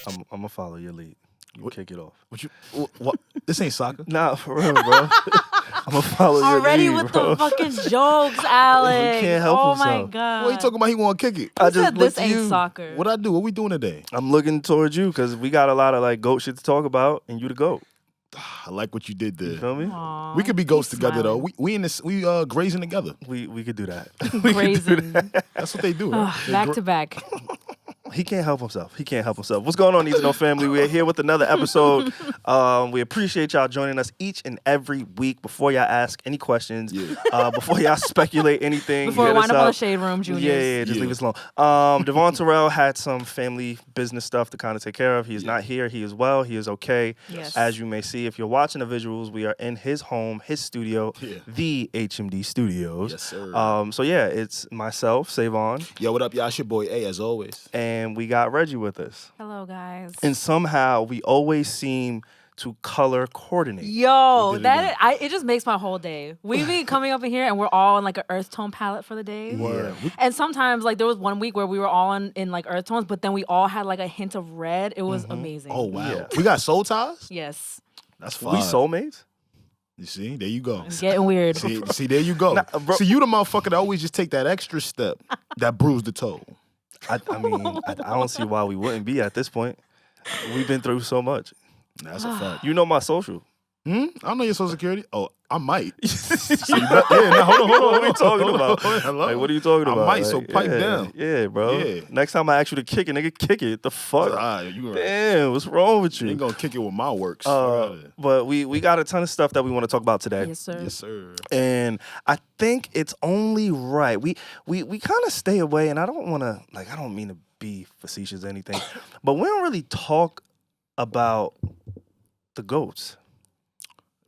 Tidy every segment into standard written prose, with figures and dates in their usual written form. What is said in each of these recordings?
I'm gonna follow your lead. You kick it off. What? This ain't soccer. Nah, for real, bro. I'm gonna follow your lead, Already with bro. the fucking jokes, Alex. can't help oh himself. my god. What are you talking about? He want to kick it. I Who just said this looked at ain't you. soccer? What I do? What we doing today? I'm looking towards you because we got a lot of like goat shit to talk about, and you the goat. I like what you did You there. feel me? Aw, We could be ghosts he's together though. smiling. We in this. We grazing together. We could do that. We could do Grazing. that. That's what they do. Right? They Back to back. He can't help himself. He can't help himself. What's going on, Need to Know family? We're here with another episode. We appreciate y'all joining us each and every week. Before y'all ask any questions, before y'all speculate anything, Before we hit wind us up on the shade room, juniors. Yeah, just leave us alone. Devon Terrell had some family business stuff to kind of take care of. He is not here. He is well. He is okay. Yes. As you may see, if you're watching the visuals, we are in his home, his studio, the HMD Studios. Yes, sir. So yeah, it's myself, SaVon, Yo, what up, y'all? It's your boy A, as always. and we got Regi with us. Hello, guys. And somehow we always seem to color coordinate. Yo, it just makes my whole day. We be coming up in here and we're all in like an earth tone palette for the day. Word. And sometimes like there was one week where we were all in like earth tones, but then we all had like a hint of red. It was amazing. Oh wow. Yeah. We got soul ties. Yes. That's We fine. soulmates? You see, there you go. It's getting weird. See, there you go. Nah, bro. See, you the motherfucker that always just take that extra step that bruise the toe. I mean, I don't see why we wouldn't be at this point. We've been through so much. That's a fact. You know my social. I don't know your social security. Oh, I might. So Hold on. What are you talking about? Hello? Like, what are you talking about? I might, so Like, pipe yeah, down. Yeah, bro. Yeah. Next time I ask you to kick it, nigga, kick it. The fuck? You right. Damn, what's wrong with You you? ain't gonna kick it with my works. But we got a ton of stuff that we want to talk about today. Yes, sir. Yes, sir. And I think it's only right. We kind of stay away, and I don't want to, like, I don't mean to be facetious or anything, but we don't really talk about the goats.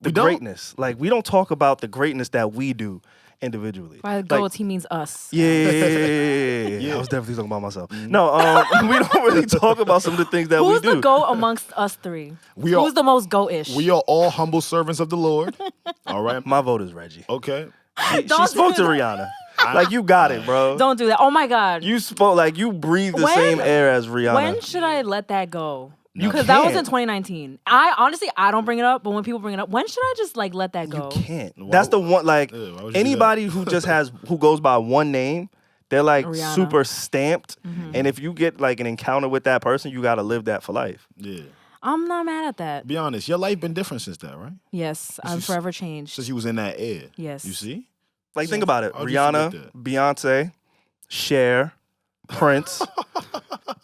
The We don't? greatness. Like, we don't talk about the greatness that we do individually. By Like, goats, he means us. yeah. I was definitely talking about myself. No, we don't really talk about some of the things that Who's we do. the goat amongst us three? Who's the most goat-ish? We are all humble servants of the Lord. All right. My vote is Regi. Okay. She Don't spoke to do that. Rihanna. Like, you got it, bro. Don't do that. Oh my God. You spoke, like, you breathe the When- same air as Rihanna. When should I let that go? You Because that was in can't. 2019. I don't bring it up, but when people bring it up, when should I just like let that go? You can't. That's the one, like, why would you do anybody who just who goes by one name, they're like Rihanna. super stamped. And if you get like an encounter with that person, you got to live that for life. Yeah. I'm not mad at that. Be honest, your life been different since that, right? Yes, I'm Since- forever changed. Since you was in that air. Yes. You see? Like, think about it. How'd you forget Rihanna, that? Beyonce, Cher, Prince.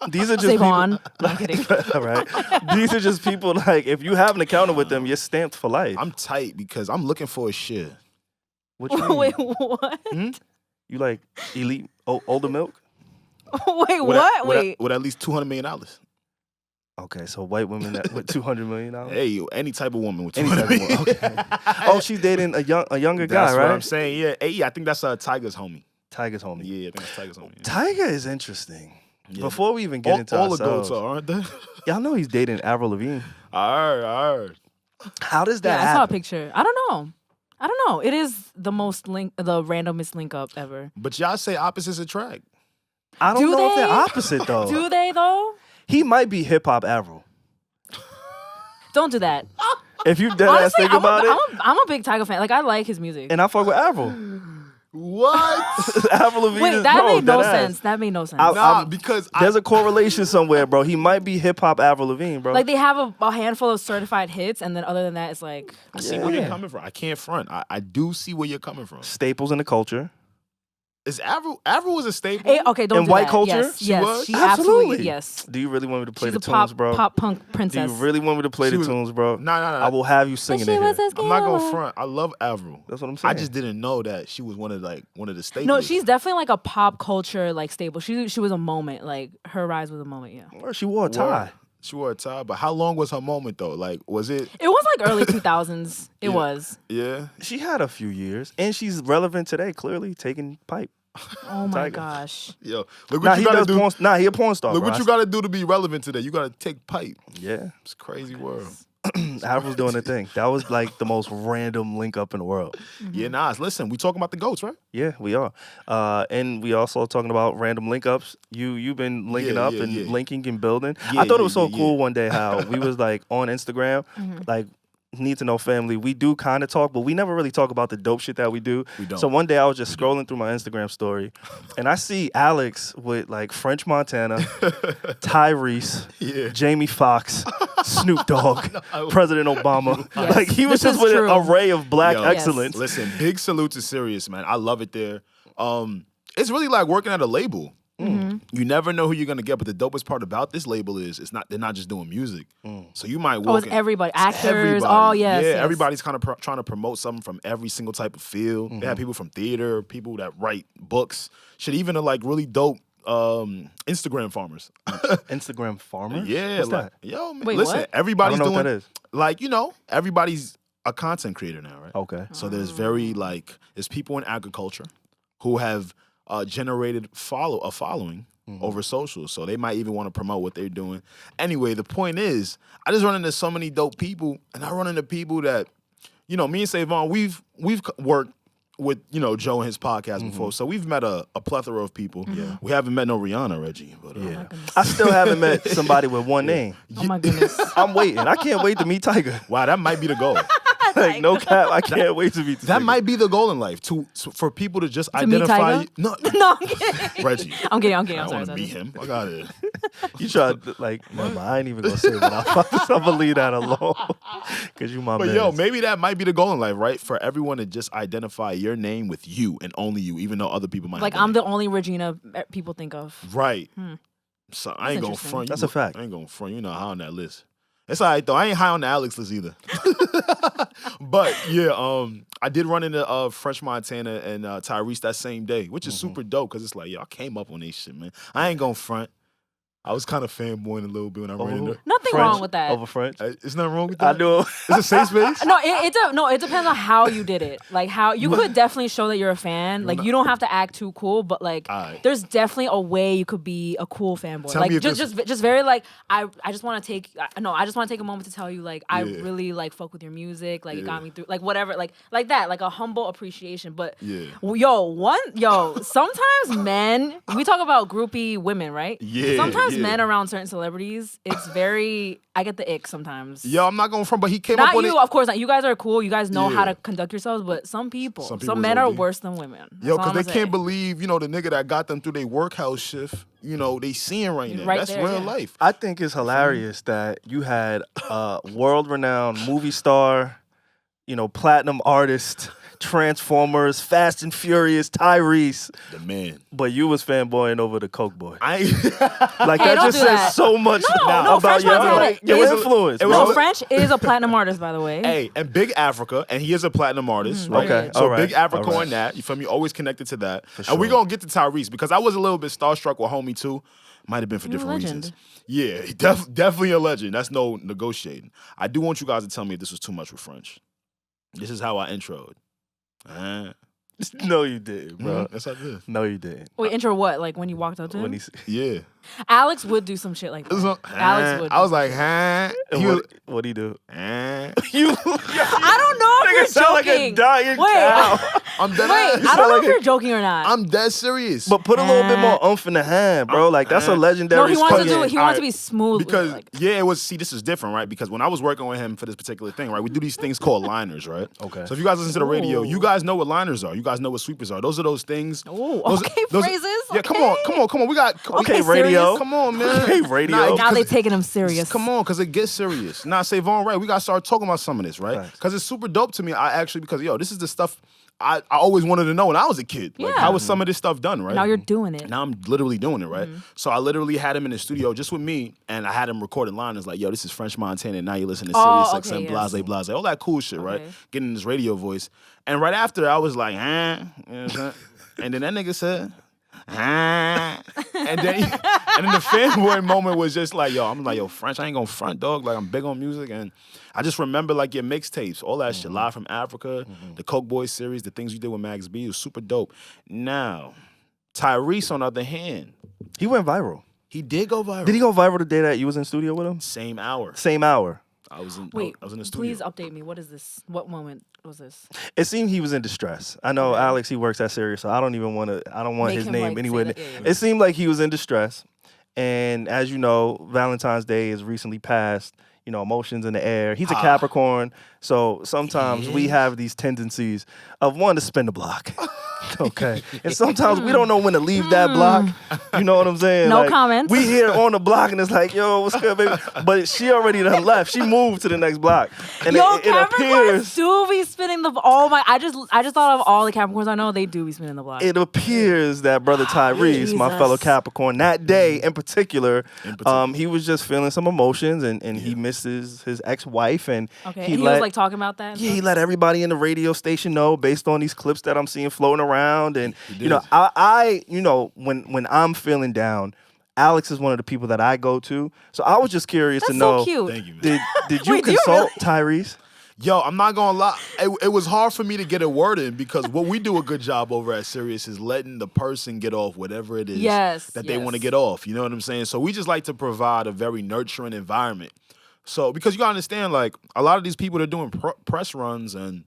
These are just SaVon. No, I'm kidding. people. All right. These are just people, like, if you have an encounter with them, you're stamped for life. I'm tight because I'm looking for a share. What you mean? Wait, what? You like elite older milk? Wait, what? Wait. With at least $200 million. Okay, so white women with $200 million. Hey, any type of woman with Any $200 type of million. woman, okay. Oh, she's dating a younger guy, That's right? what I'm saying. Yeah. Hey, I think that's Tiger's homie. Tiger's homie. Yeah, I think that's Tiger's homie. Tiger is interesting. Yeah. Before we even get into all the ourselves, goats are, aren't they? y'all know he's dating Avril Lavigne. I heard. How does Yeah, that I saw a happen? picture. I don't know. It is the randomest link up ever. But y'all say opposites attract. I don't Do know if they're they? opposite though. Do they though? He might be hip hop Avril. Don't do that. If you dead ass Honestly, think about it, I'm a big Tiger fan. Like I like his music. and I fuck with Avril. What? Avril Lavigne Wait, is that bro, made no dead ass. sense. That made no sense. Nah, because There's a correlation somewhere, bro. He might be hip hop Avril Lavigne, bro. Like they have a handful of certified hits, and then other than that, it's like I see where you're coming from. I can't front. I do see where you're coming from. Staples in the culture. Is Avril was a staple? hey, okay, don't In do white that. culture? Yes, She yes, was? she Absolutely. absolutely yes. Do you really want me to play She's the a tunes, bro? pop punk Do princess. you really want me to play She the was- tunes, bro? No. I will have you singing in here. I'm not gonna front. I love Avril. That's what I'm saying. I just didn't know that she was one of the staples. No, she's definitely like a pop culture like staple. She was a moment. Like her rise was a moment. Yeah. Well, she wore a tie. She wore a tie, but how long was her moment though? Like, was it? It was like early 2000s. It Yeah. was. Yeah. She had a few years, and she's relevant today. Clearly, taking pipe. Oh my Tiger. gosh. Yo, look what Nah, you he gotta does do. porn. Nah, he a porn star. Look bro. what you gotta do to be relevant today. You gotta take pipe. Yeah. It's a crazy world. Alf was doing the thing. That was like the most random link up in the world. Yeah, Nas. Listen, we talking about the goats, right? Yeah, we are. And we also talking about random link ups. You've been linking up and linking and building. I thought it was so cool one day how we was like on Instagram, like Need to Know family. We do kind of talk, but we never really talk about the dope shit that we do. We don't. So one day I was just scrolling through my Instagram story and I see Alex with like French Montana, Tyrese, Jamie Foxx, Snoop Dogg, President Obama. Yes, like he was just with an array of black excellence. Listen, big salute to Sirius, man. I love it there. It's really like working at a label. You never know who you're gonna get, but the dopest part about this label is they're not just doing music. So you might walk. It's everybody, actors. Everybody. Oh yes, yes. Everybody's kind of trying to promote something from every single type of field. They have people from theater, people that write books, shit, even like really dope Instagram farmers. Instagram farmers? Yeah, What's like, that? yo, man, Wait, listen, what? everybody's I don't know doing what that is. like everybody's a content creator now, right? Okay. So there's there's people in agriculture who have generated a following over social. So they might even want to promote what they're doing. Anyway, the point is, I just run into so many dope people, and I run into people that, me and SaVon, we've worked with, Joe and his podcast before. So we've met a plethora of people. Yeah. We haven't met no Rihanna, Regi. But, I still haven't met somebody with one name. Oh my goodness. I'm waiting. I can't wait to meet Tiger. Wow, that might be the goal. Like, no cap, I can't wait to meet That Tiger. might be the goal in life, for people to just meet identify. Tiger? No, No, I'm kidding. Reggie. I'm kidding. I I'm don't sorry. want to meet him. I got it. You tried to, never mind, I ain't even gonna say what I'm gonna leave that alone. Because you my But man. yo, maybe that might be the goal in life, right? For everyone to just identify your name with you and only you, even though other people might Like, have I'm the only Regina people think of. right. So I ain't gonna interesting. front you. That's a fact. I ain't gonna front you. You're not high on that list. It's all right though. I ain't high on the Alex list either. But yeah, I did run into French Montana and Tyrese that same day, which is super dope because it's like, yo, I came up on this shit, man. I ain't gonna front. I was kind of fanboying a little bit when I ran into. Nothing French wrong with that. Over French? It's nothing wrong with that. I do. It's a safe space. No, it depends on how you did it. Like how you could definitely show that you're a fan. Like you don't have to act too cool, but like there's definitely a way you could be a cool fanboy. Tell Like me if just very like I just want to take I just want to take a moment to tell you like I really like fuck with your music. Like it got me through like whatever like that like a humble appreciation. But sometimes men we talk about groupie women, right? Yeah. Sometimes men around certain celebrities, it's very I get the ick sometimes. Yo, I'm not going front, but he came Not up on you, it. of course not. You guys are cool. You guys know how Yeah. to conduct yourselves, but some Some men are OD. worse than women. Yo, That's all because they I'ma can't say. believe, the nigga that got them through their workhouse shift, they seeing right now. Right That's there, real yeah. life. I think it's hilarious that you had a world-renowned movie star, platinum artist, Transformers, Fast and Furious, Tyrese, The man. but you was fanboying over the Coke boy. I ain't. Like Hey, that don't just do says that. so much No, about French your, Montana your is- influence. it was bro. No, French is a platinum artist, by the way. Hey, and Big Africa, and he is a platinum artist, right? Okay, So all right, Big Africa all right. on that. You feel me? Always connected to that. For And we're sure. going to get to Tyrese because I was a little bit starstruck with homie too. Might have been for You're a different legend. reasons. Yeah, definitely a legend. That's no negotiating. I do want you guys to tell me if this was too much with French. This is how I introed. No, you didn't, bro. Yes, I did. No, you didn't. Wait, intro what? Like when you walked up to him? When Yeah. Alex would do some shit like It was that. on- Alex would. I was like, He was, what do you do? you. I don't know if you're sound like a joking. dying Wait, cow. I'm dead. wait. I don't know if you're joking or not. I'm dead serious. But put a little bit more oomph in the hand, bro. Like that's a legendary. no, he wants to fucking- do it. He wants to be smooth. with it, Because like, it was. See, this is different, right? Because when I was working with him for this particular thing, right, we do these things called liners, right? Okay. So if you guys listen to the radio, Ooh. you guys know what liners are. You guys know what sweepers are. Those are those things. Ooh, those, okay, those- phrases. Yeah, come on. We got. Okay, radio. serious? Come on, man. Okay, radio. Nah, now they taking him serious. Come on, because it gets serious. Nah, SaVon, right? We got to start talking about some of this, right? Thanks. Because it's super dope to me. Because this is the stuff I always wanted to know when I was a kid. Like, Yeah. how was some of this stuff done, right? Now you're doing it. Now I'm literally doing it, right? So I literally had him in the studio just with me, and I had him recording lines like, yo, this is French Montana, and now you listen to Oh, SiriusXM, okay, blase, yes. blase, all that cool shit, right? Okay. Getting this radio voice. And right after, I was like, You know what I'm saying? And then that nigga said, and then the fanboy moment was just like, I'm like, French, I ain't gonna front, dog. Like, I'm big on music, and I just remember like your mixtapes, all that shit, Live from Africa, the Coke Boys series, the things you did with Max B, was super dope. Now, Tyrese, on the other hand, He went viral. he did go viral. Did he go viral the day that you was in studio with him? Same hour. Same hour. I was in Wait, I was in the studio. please update me. What is this? What moment was this? It seemed he was in distress. I know Alex, he works at Sirius, so I don't want Make his him, name like, anywhere. say that- yeah. It seemed like he was in distress. And as you know, Valentine's Day is recently passed. You know, emotions in the air. He's a Capricorn, so sometimes we have these tendencies of wanting to spin the block. Okay. And sometimes we don't know when to leave that block. You know what I'm saying? No like, comments. We here on the block and it's like, yo, what's good, baby? But she already done left. She moved to the next block. And Yo, it Capricorns appears do be spinning the. Oh my! I just thought of all the Capricorns I know. They do be spinning the block. it appears that brother Tyrese, my Jesus. fellow Capricorn, that day in particular, he was just feeling some emotions and he misses his ex-wife and Okay, and he was like talking about that. And he stuff? let everybody in the radio station know based on these clips that I'm seeing floating around. And you know, I you know, when I'm feeling down, Alex is one of the people that I go to. So I was just curious That's to know. so cute. Thank you, man. Did you Wait, do you consult Tyrese? Yo, I'm not gonna lie. It was hard for me to get a word in because what we do a good job over at Sirius is letting the person get off whatever it is that they want to get off. You know what I'm saying? So we just like to provide a very nurturing environment. So because you gotta understand, like a lot of these people that are doing press runs and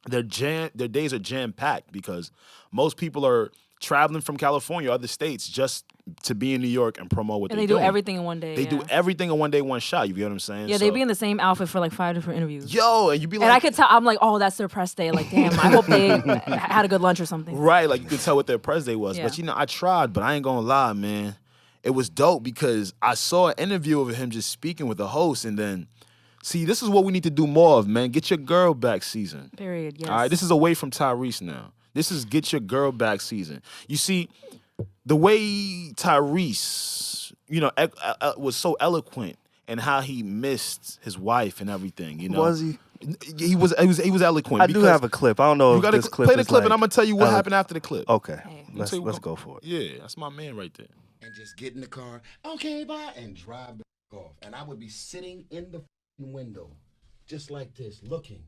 their days are jam packed because most people are traveling from California or other states just to be in New York and promote what And they're they do doing. everything in one day. They do everything in one day, one shot. You get what I'm saying? Yeah, they be in the same outfit for like 5 different interviews. Yo, and you be like, And I could tell. I'm like, oh, that's their press day. Like, damn, I hope they had a good lunch or something. right, like you could tell what their press day was. Yeah. But you know, I tried, but I ain't gonna lie, man. It was dope because I saw an interview of him just speaking with the host, and then, see, this is what we need to do more of, man. Get your girl back season. Period. Yes. All right, this is away from Tyrese now. This is get your girl back season. You see, the way Tyrese, you know, was so eloquent and how he missed his wife and everything. You know, Was he? He was eloquent. I do have a clip. I don't know You if gotta this clip play the is clip, like, and I'm gonna tell you what happened after the clip. Okay, I'll tell you let's what- go for it. Yeah, that's my man right there. And just get in the car, okay, bye, and drive the off. And I would be sitting in the window, just like this, looking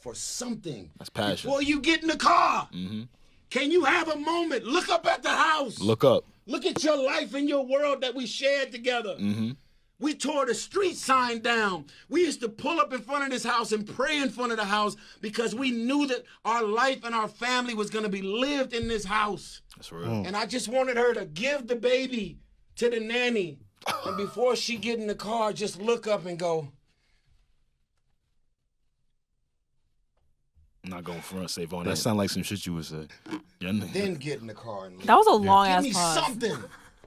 for something. That's passion. Before you get in the car, Mm-hmm. can you have a moment? Look up at the house. Look up. Look at your life and your world that we shared together. Mm-hmm. We tore the street sign down. We used to pull up in front of this house and pray in front of the house because we knew that our life and our family was going to be lived in this house. That's real. And I just wanted her to give the baby to the nanny. And before she get in the car, just look up and go, I'm not going front, SaVon. That sound like some shit you would say. Yeah, then get in the car and leave. That was a long Give ass me pause. something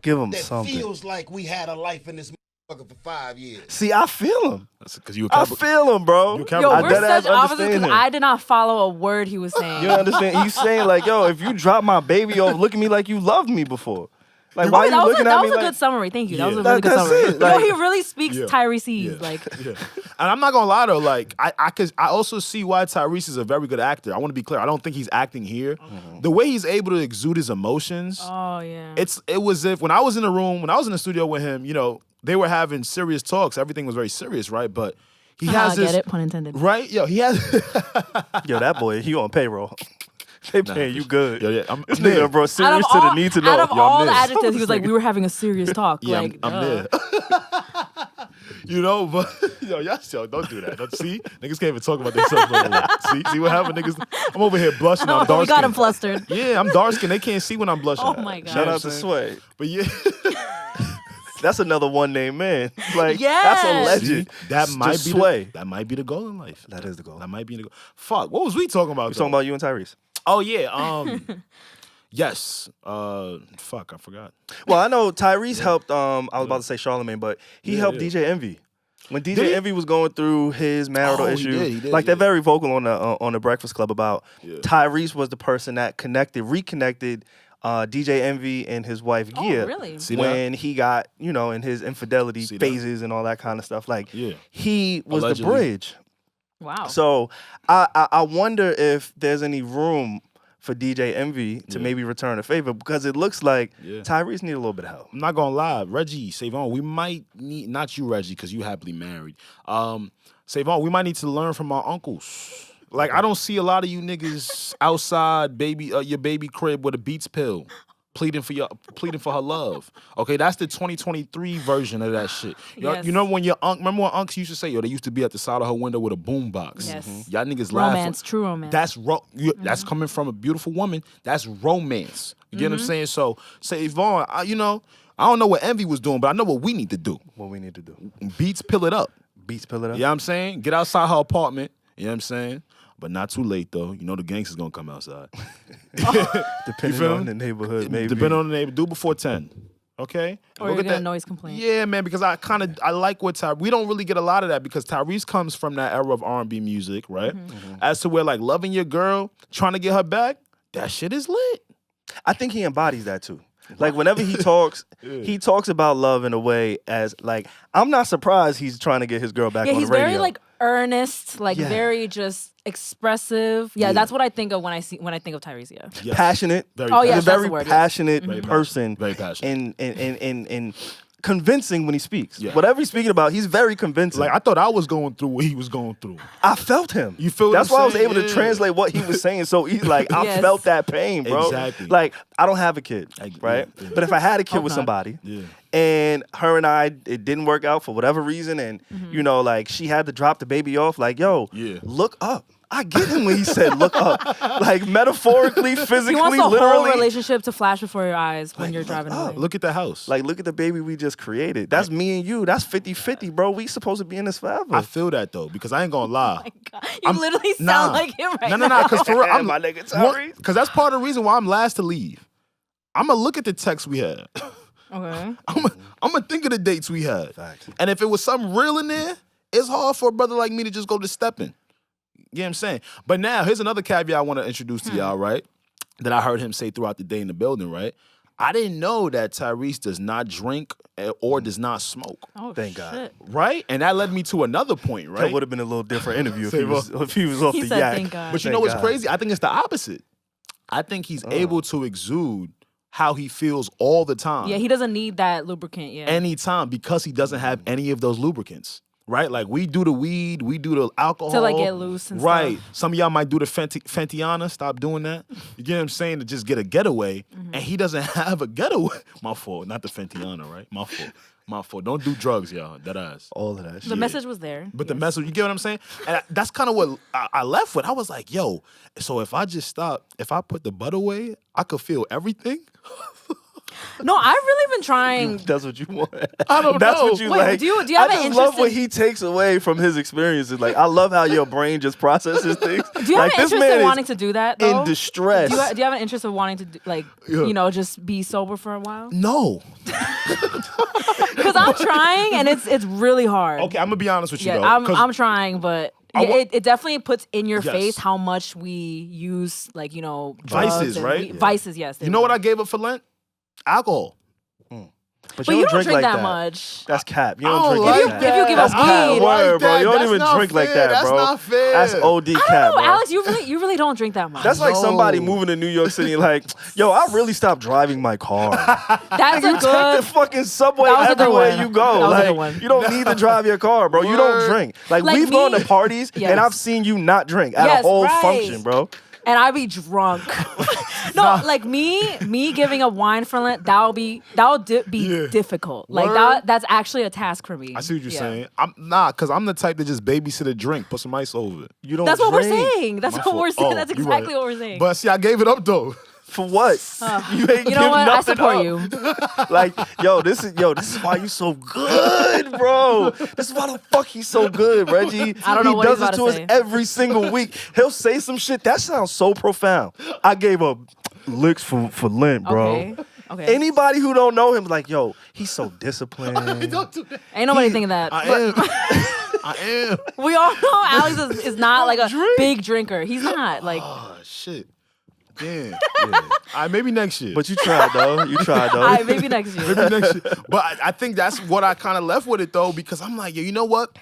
Give him that something. feels like we had a life in this motherfucker for 5 years. See, I feel him. That's because you a I Capricorn. feel him, bro. You a Yo, Capricorn. I we're deadass such opposites understand because him. I did not follow a word he was saying. You understand? He's saying like, yo, if you drop my baby off, look at me like you loved me before. Like, why Okay, you that was looking a, at that me was a like? good summary. Thank you. That was a Yeah. really good That's summary. it, like- Yo, he really speaks Yeah. Tyrese. Yeah. Like, Yeah. And I'm not gonna lie though, like I also see why Tyrese is a very good actor. I want to be clear. I don't think he's acting here. The way he's able to exude his emotions, oh yeah. it was if when I was in the room, when I was in the studio with him, you know, they were having serious talks. Everything was very serious, right? But he has get this it? Pun intended. right? Yo, he has Yo, that boy, he on payroll. They paying you good. Yo, yeah, I'm This there. nigga, bro, serious to the need to know. Out of Yo, I'm all the there. adjectives, he was like, we were having a serious talk. Yeah, like, I'm there. You know, but yo, don't do that. See, niggas can't even talk about themselves no more. See what happened, niggas? I'm over here blushing. I'm Oh, dark we got him skinned. flustered. Yeah, I'm dark skinned. They can't see when I'm blushing. Oh my God. Shout out to saying? Sway. But yeah, That's another one name man. Like, Yes. that's a legend. that Just might be Sway. that might be the goal in life. That is the goal. That might be the goal. Fuck, what was we talking about? We talking about you and Tyrese. Oh yeah, yes. Fuck, I forgot. Well, I know Tyrese helped. I was about to say Charlamagne, but he Yeah, helped yeah. DJ Envy when Did DJ he? Envy was going through his marital Oh, he issue. did, like yeah. they're very vocal on the Breakfast Club about Yeah. Tyrese was the person that reconnected DJ Envy and his wife Oh, Gia really? See that? when he got in his infidelity See that? phases and all that kind of stuff. Like Yeah. he was Allegedly. the bridge. Wow. So I wonder if there's any room for DJ Envy to Yeah. maybe return a favor because it looks like Yeah. Tyrese need a little bit of help. I'm not gonna lie, Regi, SaVon, we might need not you, Regi, because you happily married. SaVon, we might need to learn from our uncles. Like I don't see a lot of you niggas outside your baby crib with a Beats pill. pleading for her love. Okay, that's the 2023 version of that shit. Yes. You know when remember when unks used to say, yo, they used to be at the side of her window with a boom box. Yes. Y'all niggas laugh. Romance, true romance. That's coming from a beautiful woman. That's romance. You get what I'm saying? So SaVon, I don't know what Envy was doing, but I know what we need to do. What we need to do. Beats pill it up. Beats pill it up. You know what I'm saying? Get outside her apartment. You know what I'm saying? But not too late, though. You know the gangsters going to come outside. Depending on the neighborhood, maybe. Depending on the neighborhood. Do before 10. Okay? Or you're gonna noise complaint. Yeah, man, because I like what we don't really get a lot of that because Tyrese comes from that era of R&B music, right? As to where, like, loving your girl, trying to get her back, that shit is lit. I think he embodies that, too. Like, whenever he talks, he talks about love in a way as, like, I'm not surprised he's trying to get his girl back on the radio. Yeah, he's very, like, earnest, like, very just expressive. Yeah, that's what I think of when I think of Tyrese. Yeah. Yes. Passionate. Very Oh, yeah, He's a that's very the word, passionate Very person. Very passionate. And convincing when he speaks. Yeah. Whatever he's speaking about, he's very convincing. Like, I thought I was going through what he was going through. I felt him. You feel what That's I'm why I was saying? able to Yeah. translate what he was saying so easy. Like, I Yes. felt that pain, bro. Exactly. Like, I don't have a kid, right? yeah. But if I had a kid Hope with not. somebody, Yeah. and her and I, it didn't work out for whatever reason, and, you know, like, she had to drop the baby off, like, yo, Yeah. look up. I get him when he said look up. Like, metaphorically, physically, He wants the whole literally. relationship to flash before your eyes when you're driving away. Look at the house. Like, look at the baby we just created. That's me and you. That's 50-50, bro. We supposed to be in this forever. I feel that, though, because I ain't going to lie. God, you literally sound like him right now. No, because for real, I'm my nigga Tyrese. because that's part of the reason why I'm last to leave. I'm gonna look at the texts we had. Okay. I'm gonna think of the dates we had. Facts. And if it was something real in there, it's hard for a brother like me to just go to stepping. You know what I'm saying? But now, here's another caveat I want to introduce to y'all, right? That I heard him say throughout the day in the building, right? I didn't know that Tyrese does not drink or does not smoke. Oh, Thank God. shit. Right? And that led me to another point, That right? would have been a little different interview Say what? if he was off He the said, yak. "Thank God." But you Thank know what's God. crazy? I think it's the opposite. I think he's able to exude how he feels all the time. Yeah, he doesn't need that lubricant. Yeah. Anytime because he doesn't have any of those lubricants. Right? Like we do the weed, we do the alcohol. To, like, get loose and right. stuff. Some of y'all might do the Fentiana. Stop doing that. You get what I'm saying? To just get a getaway. And he doesn't have a getaway. My fault. Not the Fentiana, right? My fault. My fault. Don't do drugs, y'all. That ass. All of that shit. The message was there. But the message, you get what I'm saying? And that's kind of what I left with. I was like, yo, so if I just stop, if I put the butt away, I could feel everything? No, I've really been trying. That's what you want. I don't That's know. what you Wait, like. do you have I an just love interest what in- he takes away from his experiences. Like, I love how your brain just processes things. Do you have like, an this interest man in is wanting to do that, though? in distress. Do you have an interest of wanting to, do, like, you know, just be sober for a while? No. Because I'm trying, and it's really hard. Okay, I'm going to be honest with you, Yeah, though. 'cause I'm trying, but I wa- it definitely puts in your Yes. face how much we use, like, you know, Vices, drugs and right? weed- Vices, yes. you know what I gave up for Lent? Alcohol. But But you don't drink like that much. That's cap. You I don't don't drink like like that. that. If you give That's up cap. weed. Word, bro. Like You don't that. even That's drink not like fair. that, bro. That's not fair. That's OD I cap, don't know, bro. Alex. You really don't drink that much. That's like No. somebody moving to New York City and like, yo, I really stopped driving my car. That's a You take the good. fucking subway That was a good everywhere one. you go. That was a Like, good one. you don't need to drive your car, bro. You don't Word. drink. Like Like we've gone me- to parties Yes. and I've seen you not drink at Yes, a whole right. function, bro. And I be drunk. No, like me giving up wine for Lent, that'll be Yeah. difficult. Like Word. that's actually a task for me. I see what you're Yeah. saying. Because I'm the type that just babysit a drink, put some ice over it. You don't. That's what we're drink. saying. That's My what fault. we're saying. Oh, That's you exactly right. what we're saying. But see, I gave it up though. For what? You ain't You know give what? I nothing support up. you. Like, this is why you so good, bro. This is why the fuck he's so good, Reggie. I don't know he what does he's it about to to us say. every single week. He'll say some shit that sounds so profound. I gave up licks for Lent, bro. Okay. Anybody who don't know him, like, yo, he's so disciplined. Don't do that. Ain't nobody thinking that. I am. I am. We all know Alex is not like a drink. big drinker. He's not like. Oh shit. Damn. All right, maybe next year. But you tried, though. You tried, though. All right, maybe next year. Maybe next year. But I think that's what I kind of left with it though, because I'm like, you know what?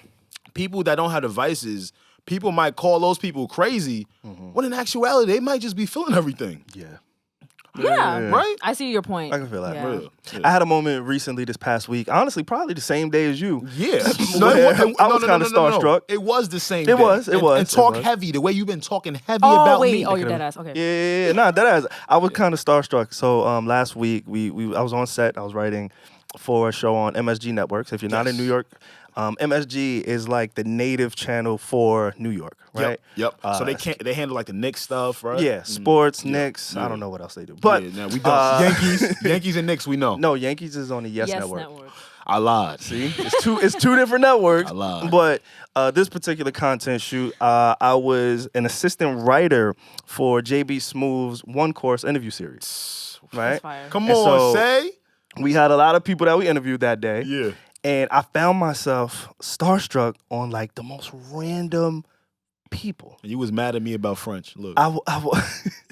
People that don't have the vices, people might call those people crazy, when in actuality, they might just be feeling everything. Yeah. Yeah. Right? I see your point. I can feel that. Yeah. Real. Yeah. I had a moment recently this past week. Honestly, probably the same day as you. Yeah. I was kinda starstruck. It was the same It day. was, it And- was, And it talk was. heavy, the way you've been talking heavy Oh about wait. me. Oh, you're dead ass. Okay. Yeah, nah, that is. I was kind of starstruck. So last week I was on set. I was writing for a show on MSG Networks. If you're not in New York, MSG is like the native channel for New York, right? Yep. So they handle like the Knicks stuff, right? Yeah, sports, Knicks. I don't know what else they do, but yeah, now we don't. Yankees and Knicks, we know. no, Yankees is on the Yes, Yes Network. I lied. See, it's two different networks. I lied. But this particular content shoot, I was an assistant writer for JB Smoove's one course interview series, right? That's fire. Come And on, so- say. We had a lot of people that we interviewed that day. Yeah. And I found myself starstruck on like the most random people. You was mad at me about French. Look.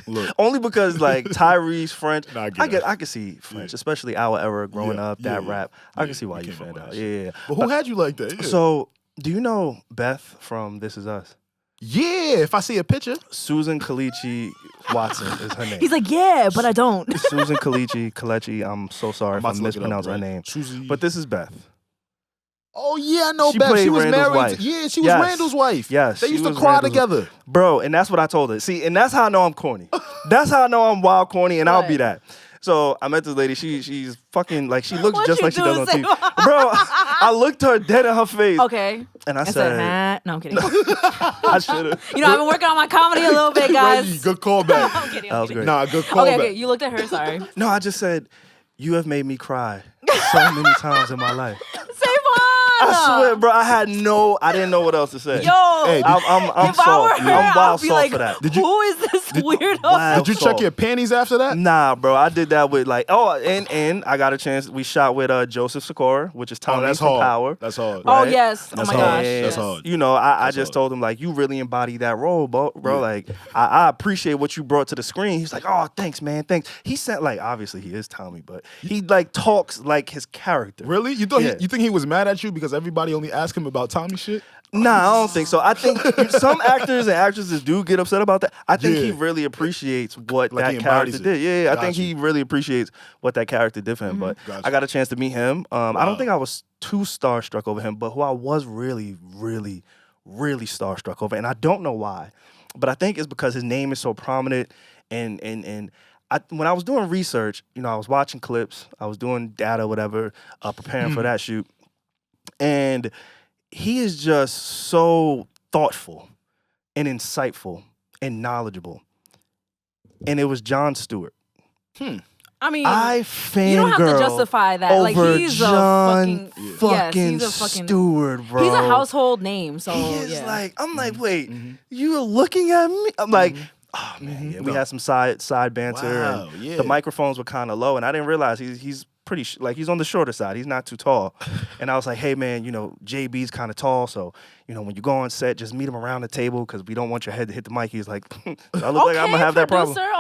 Look. Only because like Tyrese, French, Nah, I get it. I could see French, especially our era growing up, that rap. I can see why you came fanned up out. with Yeah. But who had you like that? Yeah. So, do you know Beth from This Is Us? yeah, if I see a picture. Susan Kalichi Watson is her name. He's like, yeah, but I don't. Susan Kalichi. I'm so sorry if I about to look it up, mispronounced her right? name. Susie. But this is Beth. Oh yeah, I know She Beth. played She was Randall's married. wife. Yeah, she was Yes. Randall's wife. Yes, They she used to was cry Randall's- together. Bro, and that's what I told her. See, and that's how I know I'm corny. That's how I know I'm wild corny, and I'll be What? that. So I met this lady. She's fucking like she looks What just you like she does on do, TV. Bro, I looked her dead in her face, Okay. and I I said, said, no, I'm kidding. I should have. You know, I've been working on my comedy a little bit, guys. Reggie, good callback. I'm kidding. That I'm was kidding. great. Nah, good Okay, callback. okay. You looked at her. Sorry. No, I just said, you have made me cry so many times in my life. SaVon. I swear, bro, I didn't know what else to say. Yo. Hey, I'm if I were soft. her, I'm I'd wild be soft like, for that. who is this weirdo? Wild Did you soft. check your panties after that? Nah, bro, I did that with like, and I got a chance. We shot with Joseph Sikora, which is Tommy that's from hard. Power. That's hard. Oh, right? yes. That's oh, my hard. gosh. And, That's yes. hard. You know, I That's just hard. told him like, you really embody that role, bro. Like, I appreciate what you brought to the screen. He's like, oh, thanks, man, thanks. He said like, obviously he is Tommy, but he like talks like his character. Really? You thought Yeah. you think he was mad at you because everybody only asked him about Tommy shit? Nah, I don't think so. I think some actors and actresses do get upset about that. I think he Yeah. really appreciates what Like he that character embodies it. did. Yeah, I Got think you. he really appreciates what that character did for him. But Got I you. got a chance to meet him. I don't think I was too starstruck over him, but who I was really, really, really starstruck over, and I don't know why, but I think it's because his name is so prominent. And when I was doing research, you know, I was watching clips, I was doing data, whatever, preparing for that shoot, and he is just so thoughtful and insightful and knowledgeable. And it was Jon Stewart. I mean, I fangirl you don't have to justify that. Like, over he's John a fucking yes, he's a fucking Stewart, bro. He's a household name, so He is yeah. like, I'm like, wait, you're looking at me? I'm like, oh man, yeah. We had some side banter, Wow, and yeah. the microphones were kind of low, and I didn't realize he's pretty like he's on the shorter side. He's not too tall, and I was like, hey man, you know, JB's kind of tall, so you know when you go on set, just meet him around the table because we don't want your head to hit the mic. He's like, I look like I'm gonna have that problem. producer,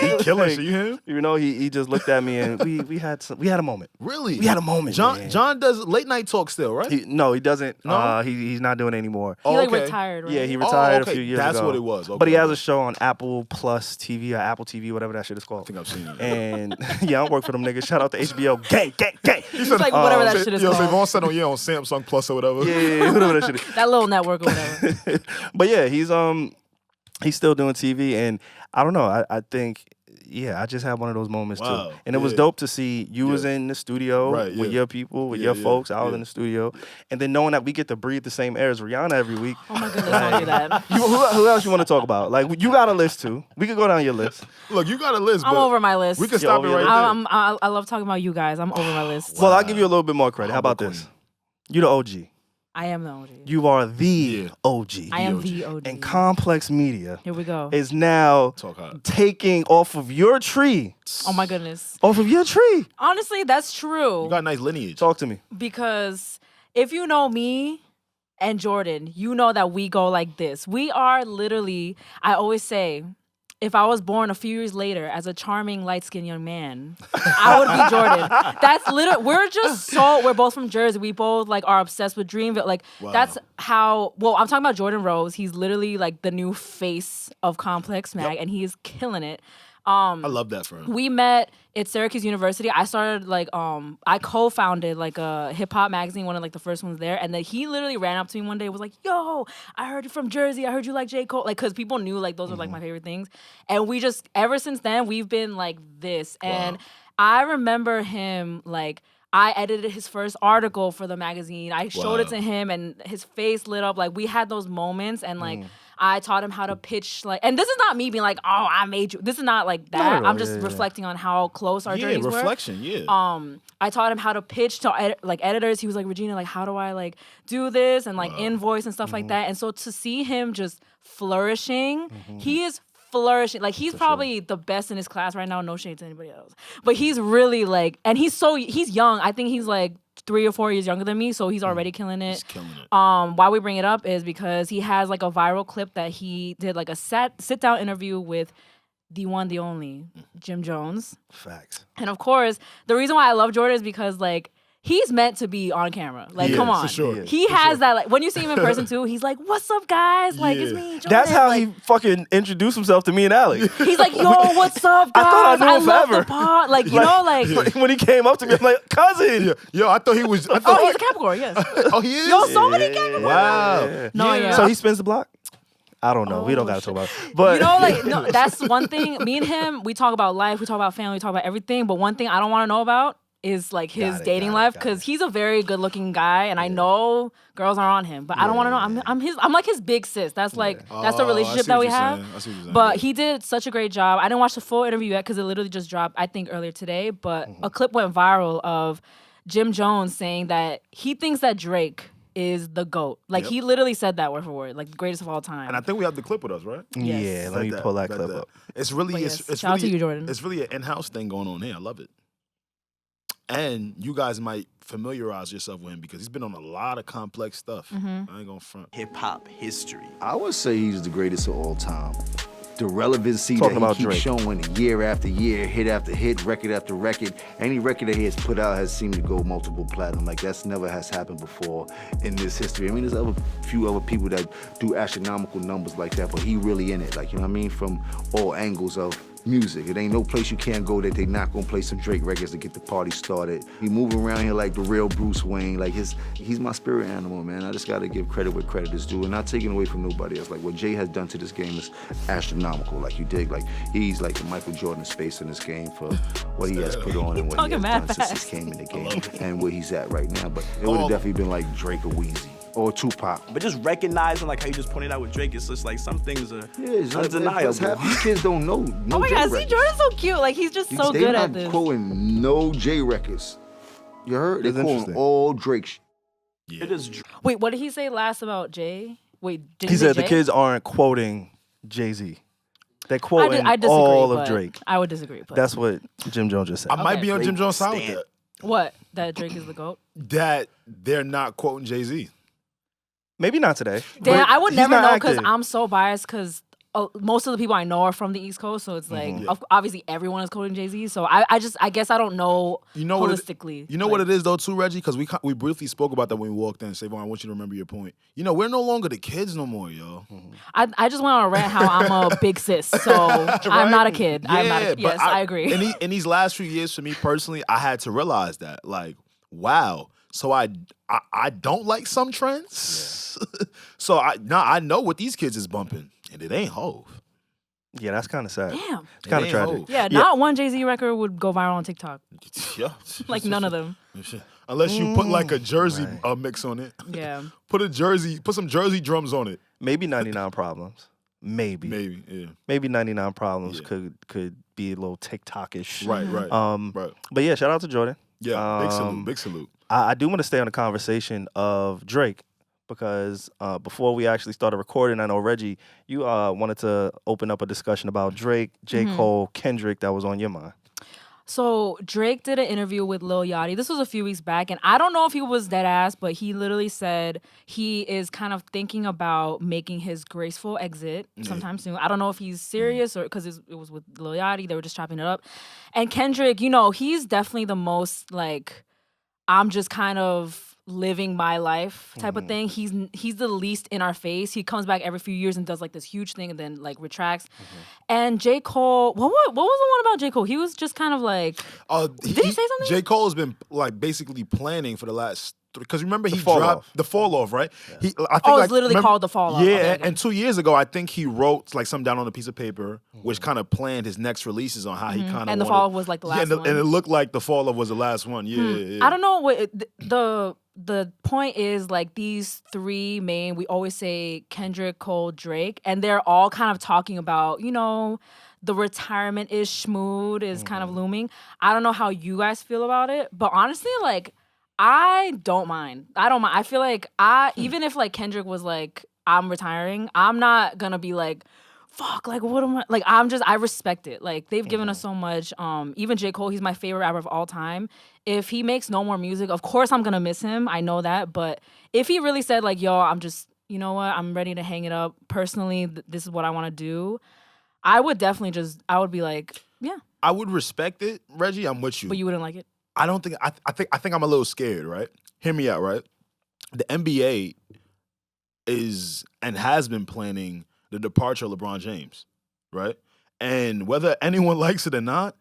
He okay. killing shit. You hear him? You know, he just looked at me and we had a moment. Really? We had a moment. man. John does late night talk still, right? He doesn't. No? He's not doing it anymore. He like okay. retired, right? Yeah, he retired okay. a few years That's ago. what it was. Okay, But he has okay. a show on Apple Plus TV or Apple TV, whatever that shit is I called. think I've seen it. And yeah, I don't work for them niggas. Shout out to HBO. Gang. It's like whatever that shit is Yo, called. SaVon said on Samsung Plus or whatever. Yeah, whatever that shit is. That little network or whatever. But yeah, he's still doing TV, and I don't know. I think. Yeah, I just had one of those moments Wow, too. And it was yeah. dope to see you was in the studio Right, with yeah. your people, with Yeah, your yeah, folks. I was yeah. in the studio. And then knowing that we get to breathe the same air as Rihanna every week. Oh my goodness, don't do that. Who else you want to talk about? Like, you got a list too. We could go down your list. Look, you got a list, I'm but over my list. we can stop over it your right list. there. I love talking about you guys. I'm over my list. Well, I'll give you a little bit more credit. How about Humble this? queen. You the OG. I am the OG. You are the Yeah. OG. I am the OG. And Complex Media Here we go. is now Talk hot. taking off of your tree. Oh my goodness. Off of your tree. Honestly, that's true. You got a nice lineage. Talk to me. Because if you know me and Jordan, you know that we go like this. We are literally, I always say, if I was born a few years later as a charming, light-skinned young man, I would be Jordan. That's literally, we're both from Jersey. We both like are obsessed with Dreamville. Like that's how, well, I'm talking about Jordan Rose. He's literally like the new face of Complex Mag and he is killing it. I love that for him. We met at Syracuse University. I started I co-founded like a hip hop magazine, one of like the first ones there. And then he literally ran up to me one day and was like, yo, I heard you from Jersey. I heard you like J. Cole. Like, cause people knew like those were like my favorite things. And we just, ever since then, we've been like this. And I remember him like, I edited his first article for the magazine. I showed it to him and his face lit up. Like we had those moments and like I taught him how to pitch and this is not me being like, oh, I made you. This is not like that. I'm just reflecting on how close our journeys were. Reflection, I taught him how to pitch to editors. He was like, Regina, like how do I like do this and like invoice and stuff like that. And so to see him just flourishing, he is flourishing. Like he's probably the best in his class right now. No shade to anybody else, but he's really like, and he's young. I think he's like 3 or 4 years younger than me, so he's already killing it. He's killing it. Why we bring it up is because he has like a viral clip that he did like a sit down interview with the one, the only Jim Jones. Facts. And of course, the reason why I love Jordan is because like he's meant to be on camera. Like, come on. For sure. He has that, like, when you see him in person, too, he's like, what's up, guys? Like, it's me, Jordan. That's how like, he fucking introduced himself to me and Alex. He's like, yo, what's up, guys? I thought I knew him love forever. the pod. Like, you know, like. When he came up to me, I'm like, cousin. Yo, I thought he was. He's a Capricorn, yes. Oh, he is? Yo, so many Capricorns. Wow. Yeah. No, yeah. So he spins the block? I don't know. We don't got to talk about it. But you know, like, no, that's one thing. Me and him, we talk about life, we talk about family, we talk about everything. But one thing I don't want to know about is like his dating life, because he's a very good looking guy and I know girls are on him, but I don't want to know. I'm like his big sis. That's like that's the relationship that we have. But he did such a great job. I didn't watch the full interview yet because it literally just dropped, I think, earlier today. But a clip went viral of Jim Jones saying that he thinks that Drake is the GOAT. Like he literally said that word for word, like the greatest of all time. And I think we have the clip with us, right? Yes. Yeah, let me pull that clip up. It's really, Shout it's out really, to you, Jordan. It's really an in-house thing going on here. I love it. And you guys might familiarize yourself with him because he's been on a lot of complex stuff. I ain't gonna front. Hip-hop history. I would say he's the greatest of all time. The relevancy Talking that about he keeps Drake. showing year after year, hit after hit, record after record. Any record that he has put out has seemed to go multiple platinum. Like that's never has happened before in this history. I mean, there's a few other people that do astronomical numbers like that, but he really in it. Like, you know what I mean? From all angles of music. It ain't no place you can't go that they not gonna play some Drake records to get the party started. He moving around here like the real Bruce Wayne. Like he's my spirit animal, man. I just gotta give credit where credit is due and not taking away from nobody else. Like what Jay has done to this game is astronomical. Like you dig, like he's like the Michael Jordan space in this game for what he has put on and what he has done since he came in the game and where he's at right now. But it would have definitely been like Drake or Weezy. Or Tupac. But just recognizing, like how you just pointed out with Drake, it's just like some things are it's undeniable. Half these kids don't know. No Oh my J God, see, records. Jordan's so cute. Like, he's just so good at this. They're not quoting no J records. You heard? They're That's quoting interesting. all Drake. It is Wait, what did he say last about Jay? Wait, did he say said the Jay? kids aren't quoting Jay-Z. They're quoting I disagree, all of but Drake. I would disagree. But That's what Jim Jones just said. I might Okay. be on Jim Jones' side with Stand. that. what? That Drake is the GOAT? That they're not quoting Jay-Z. Maybe not today. Damn, but I would he's never not know because active. I'm so biased because most of the people I know are from the East Coast. So it's like, obviously everyone is quoting Jay-Z. So I guess I don't know, You know holistically. You know what it is though too, Reggie? Because we briefly spoke about that when we walked in. SaVon, I want you to remember your point. You know, we're no longer the kids no more, yo. I just went on a rant how I'm a big sis. So I'm not a kid. I'm not a, yes, I agree. In these last few years, for me personally, I had to realize that, like, wow. So I don't like some trends. So I know what these kids is bumping, and it ain't Hove. Yeah, that's kind of sad. Damn. It's kind of ain't tragic. Hov. Yeah, not one Jay-Z record would go viral on TikTok. Yeah. Like none of them. Unless you put like a Jersey mix on it. Yeah. Put some Jersey drums on it. Maybe 99 Problems. Maybe. Yeah. Maybe 99 Problems Yeah. could be a little TikTok-ish. Right. Right. But yeah, shout out to Jordan. Yeah. Big salute. I do want to stay on the conversation of Drake because before we actually started recording, I know, Reggie, you wanted to open up a discussion about Drake, J. Cole, Kendrick that was on your mind. So Drake did an interview with Lil Yachty. This was a few weeks back, and I don't know if he was dead ass, but he literally said he is kind of thinking about making his graceful exit sometime soon. I don't know if he's serious or because it was with Lil Yachty, they were just chopping it up. And Kendrick, you know, he's definitely the most like, I'm just kind of living my life type of thing. He's the least in our face. He comes back every few years and does like this huge thing and then like retracts. And J. Cole, what was the one about J. Cole? He was just kind of like, did he say something? J. Cole has been like basically planning for the last. Because remember he Fall dropped Off. the Fall Off, right? Yeah. I think it's literally called The Fall Off. Yeah, Okay. and 2 years ago, I think he wrote like something down on a piece of paper, which kind of planned his next releases on how he kind of. And The Fall Off was like the last one. And it looked like The Fall Off was the last one. Yeah. I don't know what the point is. Like these three main, we always say Kendrick, Cole, Drake, and they're all kind of talking about, you know, the retirement-ish mood is kind of looming. I don't know how you guys feel about it, but honestly, like. I don't mind. I feel like even if like Kendrick was like, I'm retiring, I'm not gonna be like, fuck, like what am I like? I respect it. Like they've given us so much. Even J. Cole, he's my favorite rapper of all time. If he makes no more music, of course I'm gonna miss him. I know that. But if he really said like, yo, I'm just, you know what, I'm ready to hang it up. Personally, this is what I want to do. I would definitely I would be like, yeah. I would respect it, Reggie. I'm with you. But you wouldn't like it? I don't think I think I'm a little scared, right? Hear me out, right? The NBA is and has been planning the departure of LeBron James, right? And whether anyone likes it or not,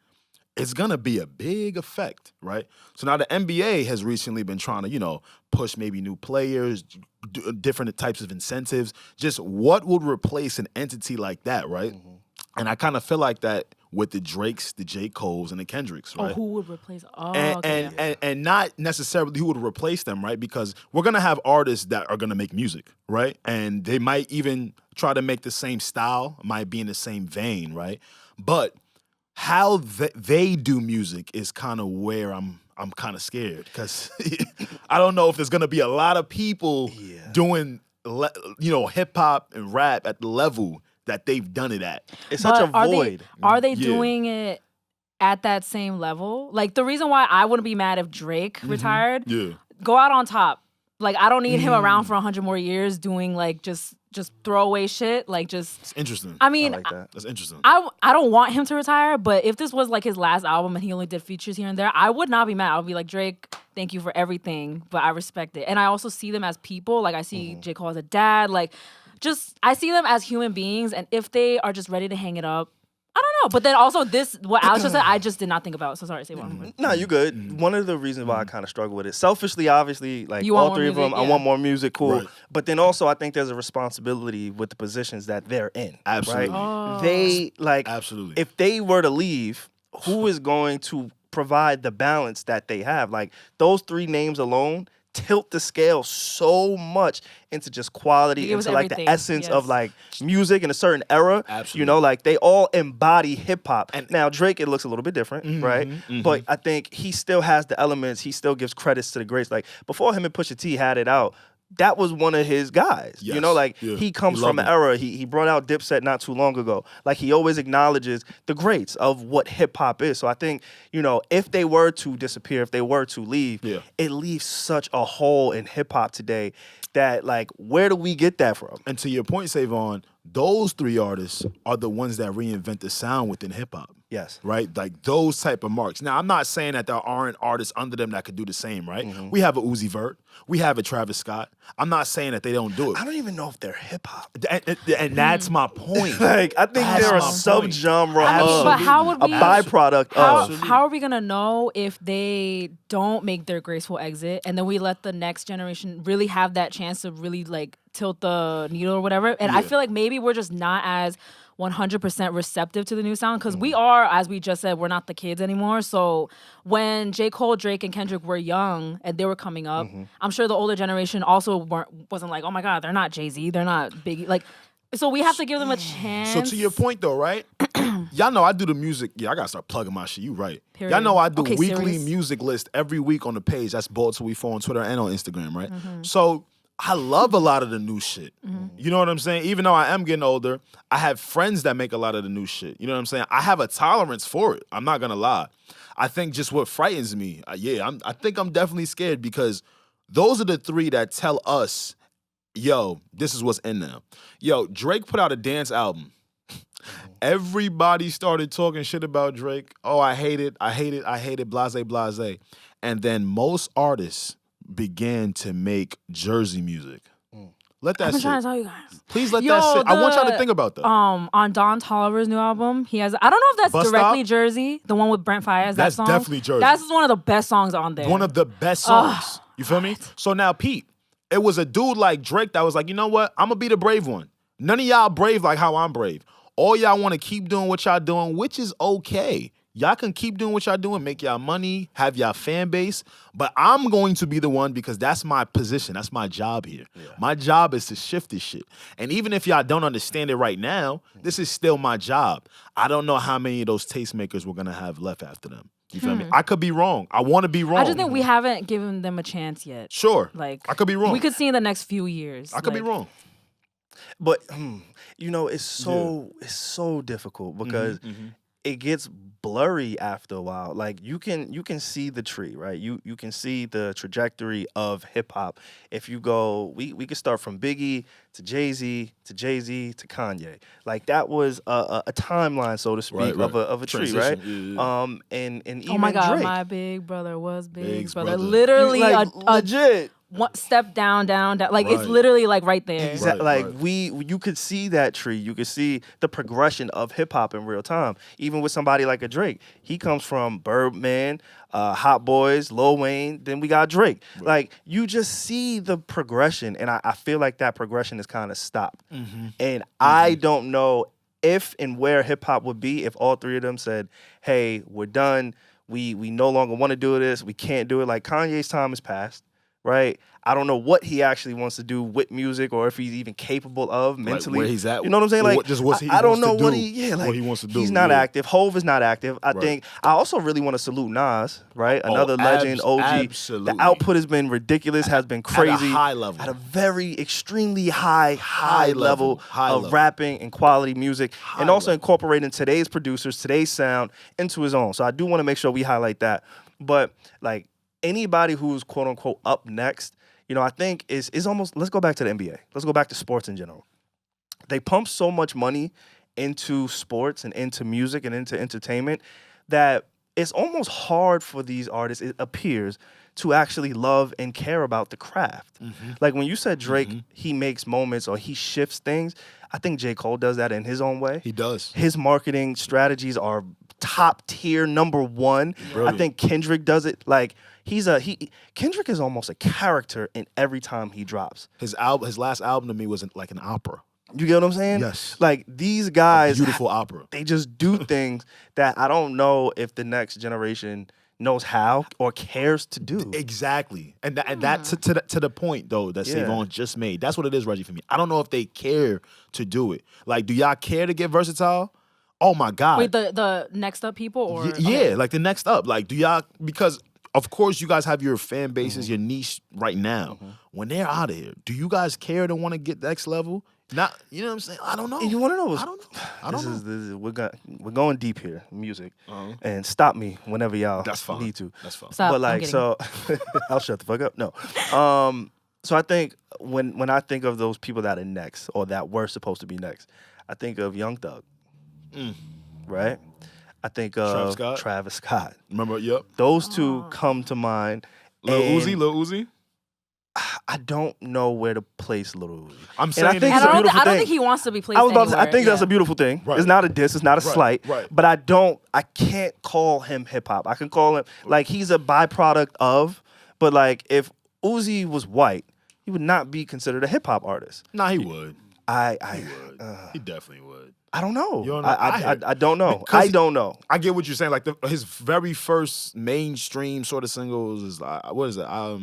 it's gonna be a big effect, right? So now the NBA has recently been trying to, you know, push maybe new players, different types of incentives. Just what would replace an entity like that, right? And I kind of feel like that with the Drakes, the J. Coles, and the Kendricks, right? Oh, who would replace? Oh, and not necessarily who would replace them, right? Because we're gonna have artists that are gonna make music, right? And they might even try to make the same style, might be in the same vein, right? But how they do music is kind of where I'm kind of scared because I don't know if there's gonna be a lot of people doing, you know, hip hop and rap at the level that they've done it at. It's such a void. Are they doing it at that same level? Like the reason why I wouldn't be mad if Drake retired, go out on top. Like I don't need him around for 100 more years doing like just throwaway shit. Like just. It's interesting. I mean, I like that. That's interesting. I don't want him to retire, but if this was like his last album and he only did features here and there, I would not be mad. I would be like, Drake, thank you for everything, but I respect it. And I also see them as people. Like I see J. Cole as a dad. Like. I see them as human beings, and if they are just ready to hang it up, I don't know. But then also what Alex just said, I just did not think about. So sorry, SaVon. No, you good. One of the reasons why I kind of struggle with it, selfishly, obviously, like You want all more three of them, music? I Yeah. want more music, cool. Right. But then also, I think there's a responsibility with the positions that they're in. Absolutely. Right? They like Absolutely. if they were to leave, who is going to provide the balance that they have? Like those three names alone tilt the scale so much into just quality, It was into like the everything, essence yes. of like music in a certain era. Absolutely. You know, like they all embody hip hop. And now Drake, it looks a little bit different, right? But I think he still has the elements. He still gives credits to the greats. Like before him and Pusha T had it out, that was one of his guys. You Yes. know, like Yeah. he comes He from loved an him. era. He brought out Dipset not too long ago. Like he always acknowledges the greats of what hip hop is. So I think, you know, if they were to disappear, if they were to leave, it leaves such a hole in hip hop today that like, where do we get that from? And to your point, SaVon, those three artists are the ones that reinvent the sound within hip hop. Yes. Right? Like those type of marks. Now, I'm not saying that there aren't artists under them that could do the same, right? We have a Uzi Vert. We have a Travis Scott. I'm not saying that they don't do it. I don't even know if they're hip hop. And that's my point. Like, I think That's they're a my point. subgenre I mean, of but how would a we? byproduct of. How are we gonna know if they don't make their graceful exit, and then we let the next generation really have that chance to really like tilt the needle or whatever? And I feel like maybe we're just not as 100% receptive to the new sound because we are, as we just said, we're not the kids anymore. So when J. Cole, Drake, and Kendrick were young and they were coming up, I'm sure the older generation also wasn't like, oh my God, they're not Jay-Z, they're not Biggie. Like, so we have to give them a chance. So to your point though, right? Y'all know I do the music. Yeah, I gotta start plugging my shit. You right. Period. Y'all know I do Okay, weekly serious. music list every week on the page. That's Bold Till We Fall on Twitter and on Instagram, right? So I love a lot of the new shit. You know what I'm saying? Even though I am getting older, I have friends that make a lot of the new shit. You know what I'm saying? I have a tolerance for it. I'm not gonna lie. I think just what frightens me, I think I'm definitely scared because those are the three that tell us, yo, this is what's in now. Yo, Drake put out a dance album. Everybody started talking shit about Drake. Oh, I hate it, blase, blase. And then most artists, began to make Jersey music. Let that I've been sit. trying to tell you guys. Please let Yo, that sit. I want y'all to the, think about that. On Don Toliver's new album, he has. I don't know if that's Bus directly Stop? Jersey, the one with Brent Faiyaz. That's that song. definitely Jersey. That's one of the best songs on there. One of the best songs. You feel me? So now, Pete, it was a dude like Drake that was like, you know what? I'm going to be the brave one. None of y'all brave like how I'm brave. All y'all want to keep doing what y'all doing, which is okay. Y'all can keep doing what y'all doing, make y'all money, have y'all fan base, but I'm going to be the one because that's my position. That's my job here. Yeah. My job is to shift this shit. And even if y'all don't understand it right now, this is still my job. I don't know how many of those tastemakers we're going to have left after them. You feel me? I could be wrong. I want to be wrong. I just think we haven't given them a chance yet. Sure. Like I could be wrong. We could see in the next few years. I could be wrong. But it's so difficult because it gets blurry after a while. Like you can see the tree, right? You can see the trajectory of hip hop. If you go, we could start from Biggie to Jay-Z to Jay-Z to Kanye. Like that was a timeline, so to speak, right. of a tree, right? Yeah. And even oh my God, Drake. my big brother was Big's brother. brother. Literally Like, a legit. one step down. Like it's Right. literally like right there. Exactly. Right, Like right. you could see that tree. You could see the progression of hip hop in real time. Even with somebody like a Drake, he comes from Birdman, Hot Boys, Lil Wayne. Then we got Drake. Right. Like you just see the progression, and I feel like that progression is kind of stopped. And I don't know if and where hip hop would be if all three of them said, "Hey, we're done. We no longer want to do this. We can't do it." Like Kanye's time has passed. Right? I don't know what he actually wants to do with music or if he's even capable of mentally. Where he's at. You know what I'm saying? Or like, what- just what he I don't wants to know what do, what he wants to do, He's not yeah. active. Hove is not active. I Right. think I also really want to salute Nas, right? Another legend, OG. absolutely. The output has been ridiculous, has been crazy. At a high level. At a very extremely high level High of level. rapping and quality music. High and also level. incorporating today's producers, today's sound into his own. So I do want to make sure we highlight that. But like anybody who's quote unquote up next, I think is almost, let's go back to the NBA. Let's go back to sports in general. They pump so much money into sports and into music and into entertainment that it's almost hard for these artists, it appears, to actually love and care about the craft. Like when you said Drake, he makes moments or he shifts things, I think J. Cole does that in his own way. He does. His marketing strategies are top tier, number one. Brilliant. I think Kendrick does it. Like Kendrick is almost a character in every time he drops. His last album to me was like an opera. You get what I'm saying? Yes. Like these guys, Beautiful opera. they just do things that I don't know if the next generation knows how or cares to do. Exactly. And that to the point though that Yeah. SaVon just made. That's what it is, Regi, for me. I don't know if they care to do it. Like, do y'all care to get versatile? Oh my God. Wait, the next up people or Yeah, like the next up. Like, do y'all, because of course you guys have your fan bases, your niche right now. When they're out of here, do you guys care to want to get next level? Not, you know what I'm saying? I don't know. And you want to know? I don't know. I don't know. This is we're going deep here, music, and stop me whenever y'all That's fine. need to. That's fine. Stop, But I'm like, getting- so I'll shut the fuck up. No. So I think when I think of those people that are next or that were supposed to be next, I think of Young Thug, right? I think of Travis Scott. Remember? Yep. Those two come to mind. Lil And Uzi. I don't know where to place Lil Uzi. I'm And saying I think And it's a I beautiful don't thing. think he wants to be placed I was about to say, I anywhere. think that's Yeah. a beautiful thing. Right. It's not a diss, it's not a Right, slight. right. But I can't call him hip hop. I can call him, like, he's a byproduct of, but like, if Uzi was white, he would not be considered a hip hop artist. Nah, he would. He definitely would. I don't know. You don't know? I don't know. Because I don't know. I get what you're saying. Like his very first mainstream sort of singles is what is it? All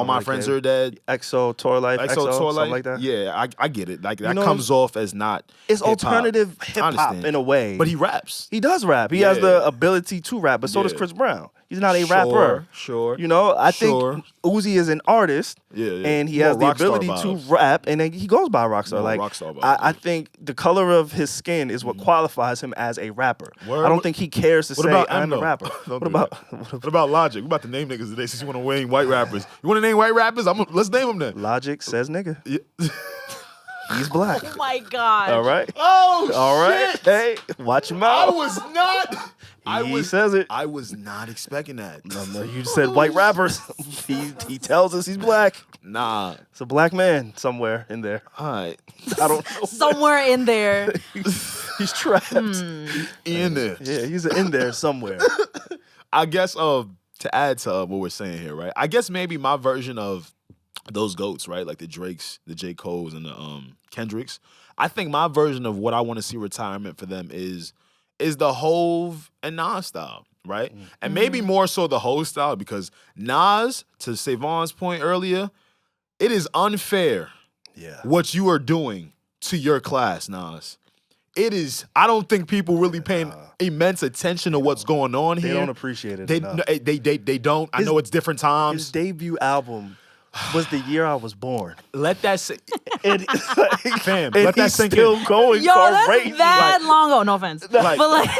My really Friends care. Are Dead. EXO, Tour Life, EXO, something like that. Yeah, I get it. Like that know, comes off as not. It's hip-hop. alternative I hip hop understand. in a way. But he raps. He does rap. He has Yeah. the ability to rap, but so does Yeah. Chris Brown. He's not a rapper. Sure. I Sure. think Uzi is an artist, Yeah. and he More has the rockstar ability to vibes. rap, and then he goes by Rockstar. More Like, rockstar vibes, I think the color of his skin is what qualifies him as a rapper. Word. I don't think he cares to What say about I'm a Endo? rapper. Don't What do about What about Logic? We about to name niggas today since you want to name white rappers. You want to name white rappers? Let's name them then. Logic says nigga? Yeah. He's black. Oh my God. All right. Oh, All right. shit. Hey, watch him I out. was not. He says it. I was not expecting that. No, you just said white rappers. he tells us he's black. Nah. It's a black man somewhere in there. All right. I don't know. Somewhere in there. He's trapped. In there. Yeah, he's in there somewhere. I guess to add to what we're saying here, right? I guess maybe my version of those GOATs, right? Like the Drakes, the J. Coles, and the Kendricks. I think my version of what I want to see retirement for them is the Hove and Nas style, right? And maybe more so the Hove style, because Nas, to SaVon's point earlier, it is unfair what you are doing to your class, Nas. It is. I don't think people really paying immense attention to what's going on here. They don't appreciate it They don't. I know it's different times. His debut album was the year I was born. Let that sink. Fam, And let that he's sink still in. going Yo, crazy. that's that long ago. No offense. Like- but like,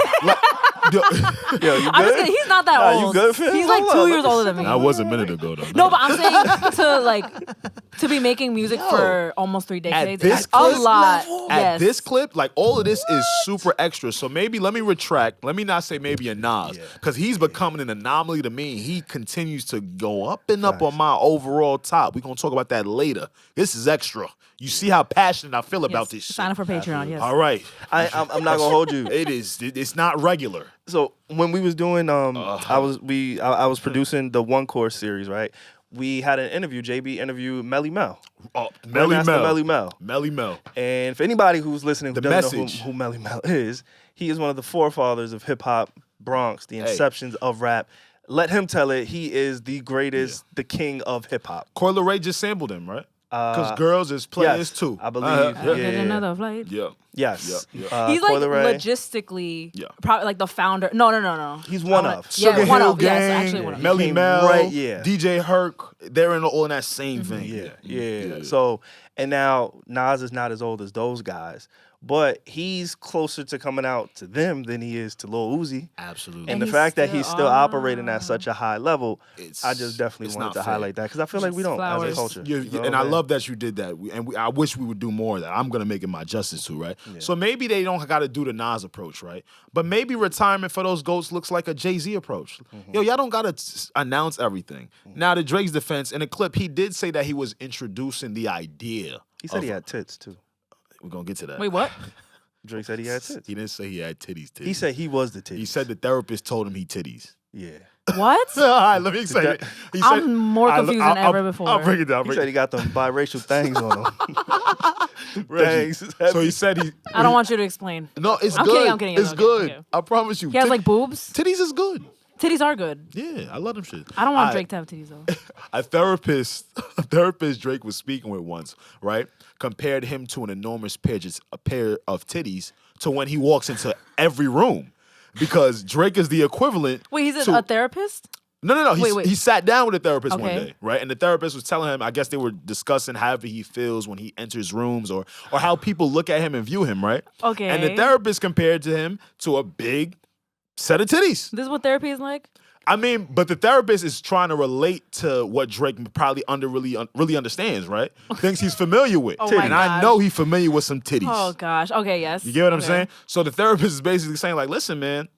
Yo, you I'm just good? kidding. He's not that Nah, old. you good, fam? He's like Hold 2 on, years older than me. That was a minute ago, though. No, but I'm saying to be making music for almost 3 decades. this It's a clip lot. At Yes. this clip, like all of this is super extra. So maybe let me retract. Let me not say maybe a Nas, because he's becoming an anomaly to me. He continues to go up and up on my overall top. We're gonna talk about that later. This is extra. You see how passionate I feel about this shit. Sign up for Patreon. Yes. All right, I'm not gonna hold you. it is. It's not regular. So when we was doing, I was producing the One Course series, right? We had an interview. JB interviewed Melly Mel. Melly Mel. Melly Mel. Melly Mel. And for anybody who's listening who The doesn't message. know who Melly Mel is, he is one of the forefathers of hip hop Bronx, the inceptions of rap. Let him tell it. He is the greatest, the king of hip hop. Coyle Ray just sampled him, right? Because girls is players too. I believe. Uh-huh. Get another flight. Yeah. Yes. Yeah. He's like Coyle Ray. logistically, Yeah. probably like the founder. No. He's one of. Yeah, Sugar one Hill of. Yes, Gang, actually one of. Melly Came Mel, right, yeah. DJ Herc, they're all in that same vein. Yeah. So, and now Nas is not as old as those guys, but he's closer to coming out to them than he is to Lil Uzi. Absolutely. And And the he's fact that still- he's still operating at such a high level, It's- I just definitely it's wanted not to fair. highlight that because I feel like we don't as Flowers. a culture. You- You know and what I I'm love that you did that. I wish we would do more of that. I'm going to make it my justice too, right? So maybe they don't got to do the Nas approach, right? But maybe retirement for those GOATs looks like a Jay-Z approach. Yo, y'all don't got to announce everything. Now, to Drake's defense, in the clip, he did say that he was introducing the idea. He said he had tits too. We're going to get to that. Wait, what? Drake said he had tits. He didn't say he had titties. He said he was the titties. He said the therapist told him he titties. Yeah. What? All right, let me explain it. He I'm said- more I'll- confused I'll- than ever I'll- before. I'll break it down. He said he got them biracial things on him. Reggie. Things. So he said he. I don't want you to explain. No, it's I'm good. kidding, I'm kidding. It's Okay, good. okay. I promise you. He has like boobs. Titties is good. Titties are good. Yeah, I love them shit. I don't want I- Drake to have titties though. A therapist Drake was speaking with once, right? Compared him to an enormous a pair of titties to when he walks into every room. Because Drake is the equivalent. Wait, he's to, a therapist? No. Wait. He sat down with a therapist one Okay. day, right? And the therapist was telling him, I guess they were discussing however he feels when he enters rooms or how people look at him and view him, right? Okay. And the therapist compared to him to a big set of titties. This is what therapy is like? I mean, but the therapist is trying to relate to what Drake probably really understands, right? Thinks he's familiar with. Oh my and I gosh. know he's familiar with some titties. Oh gosh. Okay, yes. You get what I'm Okay. saying? So the therapist is basically saying, like, listen, man,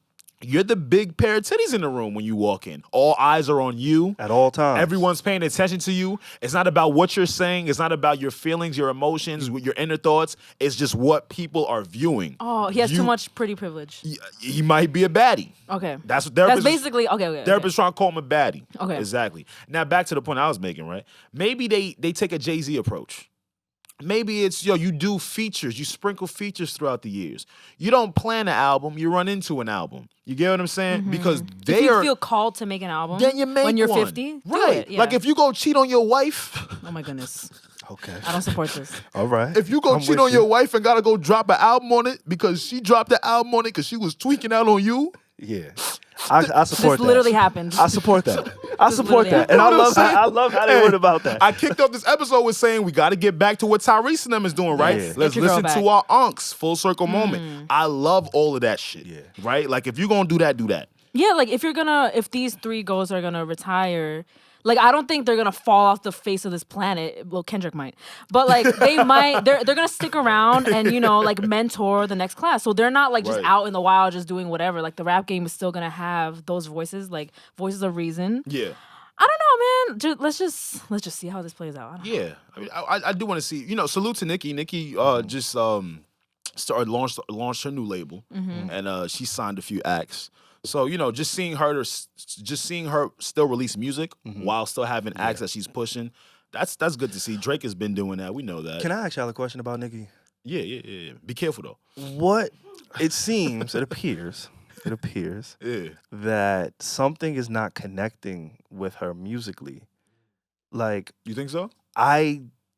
you're the big pair of titties in the room when you walk in. All eyes are on you. At all times. Everyone's paying attention to you. It's not about what you're saying. It's not about your feelings, your emotions, your inner thoughts. It's just what people are viewing. Oh, he has too much pretty privilege. He might be a baddie. Okay. That's what That's therapists. basically okay. Therapist trying to call him a baddie. Okay. Exactly. Now back to the point I was making, right? Maybe they take a Jay-Z approach. Maybe it's, you do features. You sprinkle features throughout the years. You don't plan an album. You run into an album. You get what I'm saying? Because If they you are... feel called to make an album Then you make when you're one. 50, do Right. it, yeah. Like if you go cheat on your wife... Oh my goodness. Okay. I don't support this. All right. If you go I'm cheat with on you. your wife and gotta go drop an album on it because she dropped the album on it because she was tweaking out on you... Yeah. I support This that. literally happened. I support that. I support literally that. And I happened. love how they Hey, went about that. I kicked off this episode with saying we got to get back to what Tyrese and them is doing, right? Yeah. Let's Get your girl listen to back. our unks, full circle moment. I love all of that shit, right? Like if you're going to do that, do that. Yeah, like if these three goals are gonna retire, Like, I don't think they're gonna fall off the face of this planet. Well, Kendrick might, but like they might. They're gonna stick around and like mentor the next class. So they're not like just out in the wild just doing whatever. Like the rap game is still gonna have those voices, like voices of reason. Yeah. I don't know, man. Let's just see how this plays out. I don't know. Yeah, I mean, I do want to see. Salute to Nicki. Nicki just launched her new label, and she signed a few acts. So just seeing her still release music while still having acts that she's pushing, that's good to see. Drake has been doing that. We know that. Can I ask y'all a question about Nicki? Yeah. Be careful though. What it seems, it appears that something is not connecting with her musically. Like, You think so?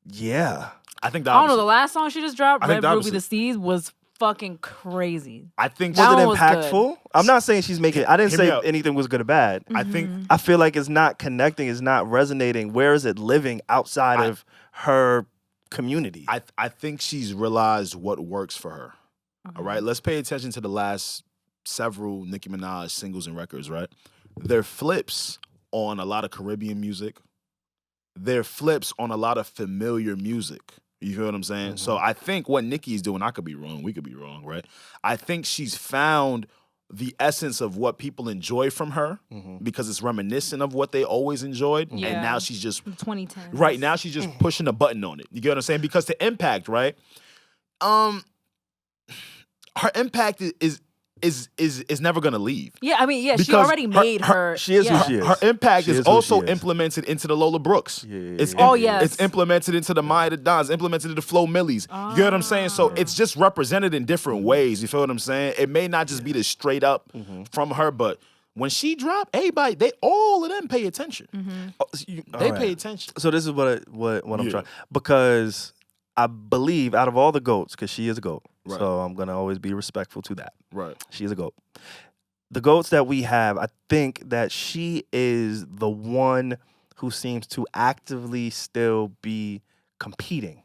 yeah. I think the I don't know. opposite. The last song she just dropped, I think Red the Ruby opposite. the Seeds, was fucking crazy. I think That Was it one was impactful? good. I'm not saying she's making. I didn't Hear me say out. anything was good or bad. I think I feel like it's not connecting. It's not resonating. Where is it living outside of her community? I think she's realized what works for her. All right, let's pay attention to the last several Nicki Minaj singles and records. Right, they're flips on a lot of Caribbean music. They're flips on a lot of familiar music. You feel what I'm saying? So I think what Nicki's doing, I could be wrong. We could be wrong, right? I think she's found the essence of what people enjoy from her because it's reminiscent of what they always enjoyed. Yeah. And now she's just 2010. right now she's just pushing a button on it. You get what I'm saying? Because the impact, right? Her impact is never gonna leave. Yeah, I mean, she Because already made her. she is who yeah. she is. Her impact She is is who also she is. implemented into the Lola Brooks. Yeah. Oh, yes. It's implemented into the Maya the Dons, implemented into the Flo Millies. You get what I'm saying? So it's just represented in different ways. You feel what I'm saying? It may not just be the straight up from her, but when she dropped, everybody, all of them pay attention. They pay attention. So this is what I'm Yeah. trying, because I believe out of all the GOATs, because she is a GOAT, Right. so I'm gonna always be respectful to that. Right. She is a GOAT. The GOATs that we have, I think that she is the one who seems to actively still be competing.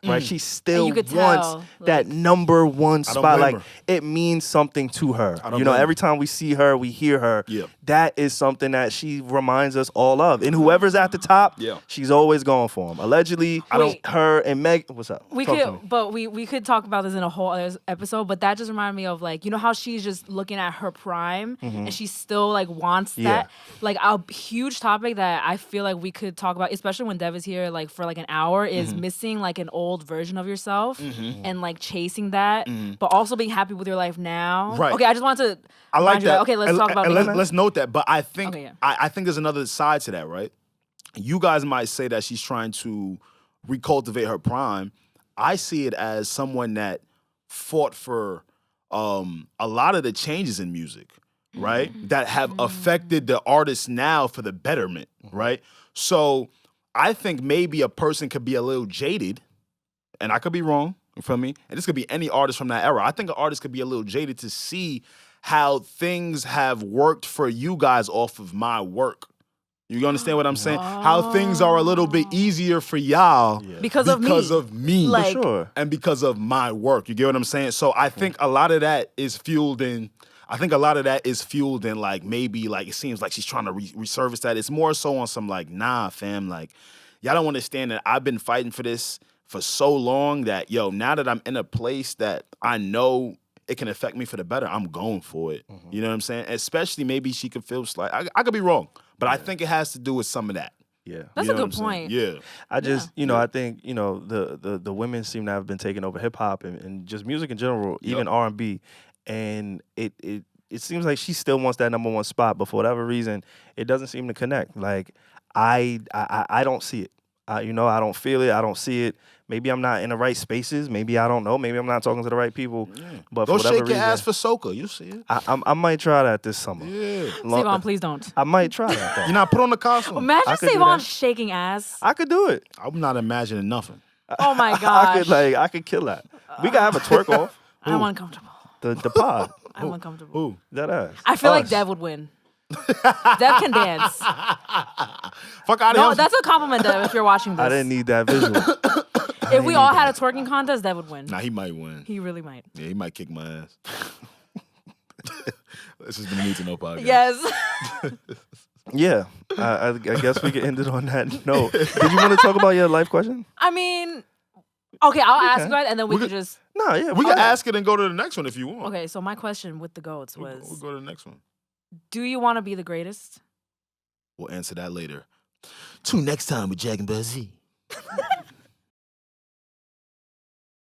Right, she still you could wants tell, that number one don't spot. blame Like her. it means something to her. I don't blame her. Every time we see her, we hear her. Yeah. That is something that she reminds us all of. And whoever's at the top, Yeah. she's always going for him. Allegedly, Wait. her and Meg. What's up? We Talk to could, me. but we could talk about this in a whole other episode. But that just reminded me of like, how she's just looking at her prime and she still like wants that. Like a huge topic that I feel like we could talk about, especially when Dev is here, like for like an hour, is missing like an old version of yourself and like chasing that, but also being happy with your life now. Right. Okay, I just wanted to. I like remind you that. Okay, let's And- talk about. and being- let's note that. But I think Okay, yeah. I think there's another side to that, right? You guys might say that she's trying to recultivate her prime. I see it as someone that fought for a lot of the changes in music, right? That have affected the artist now for the betterment, right? So I think maybe a person could be a little jaded, and I could be wrong. You feel me? And this could be any artist from that era. I think an artist could be a little jaded to see how things have worked for you guys off of my work. You understand what I'm saying? How things are a little bit easier for y'all Because of me. of me. Like- Sure. And because of my work. You get what I'm saying? So I think a lot of that is fueled in like maybe like it seems like she's trying to resurface that. It's more so on some like, nah, fam, like y'all don't understand that I've been fighting for this for so long that, now that I'm in a place that I know it can affect me for the better, I'm going for it. You know what I'm saying? Especially maybe she could feel slight. I could be wrong, but I think it has to do with some of that. Yeah. That's You a know good what I'm saying? point. Yeah. I just, I think, the women seem to have been taking over hip hop and just music in general, even R&B, and it seems like she still wants that number one spot, but for whatever reason, it doesn't seem to connect. Like I don't see it. I don't feel it. I don't see it. Maybe I'm not in the right spaces. Maybe I don't know. Maybe I'm not talking to the right people. But Go for whatever shake your reason, ass for soca. You see it. I might try that this summer. Yeah. SaVon, please don't. I might try that. Though. You not put on the costume. Imagine I could do SaVon that. shaking ass. I could do it. I'm not imagining nothing. Oh my gosh. I could kill that. We gotta have a twerk off. I'm uncomfortable. The pod. I'm uncomfortable. Ooh. That ass. I feel like Us. Dev would win. Dev can dance. Fuck out of No, here. that's a compliment, Dev, if you're watching this. I didn't need that visual. If we all had a twerking contest, Dev would win. Nah, he might win. He really might. Yeah, he might kick my ass. This has been the Need to Know podcast. Yes. Yeah, I guess we can end it on that note. Did you want to talk about your life question? I mean, okay, I'll ask can. you guys, and then we can just. No, yeah, We can ask it and go to the next one if you want. Okay, so my question with the goats was: We'll go to the next one. do you want to be the greatest? We'll answer that later. Tune next time with Jack and Buzzy.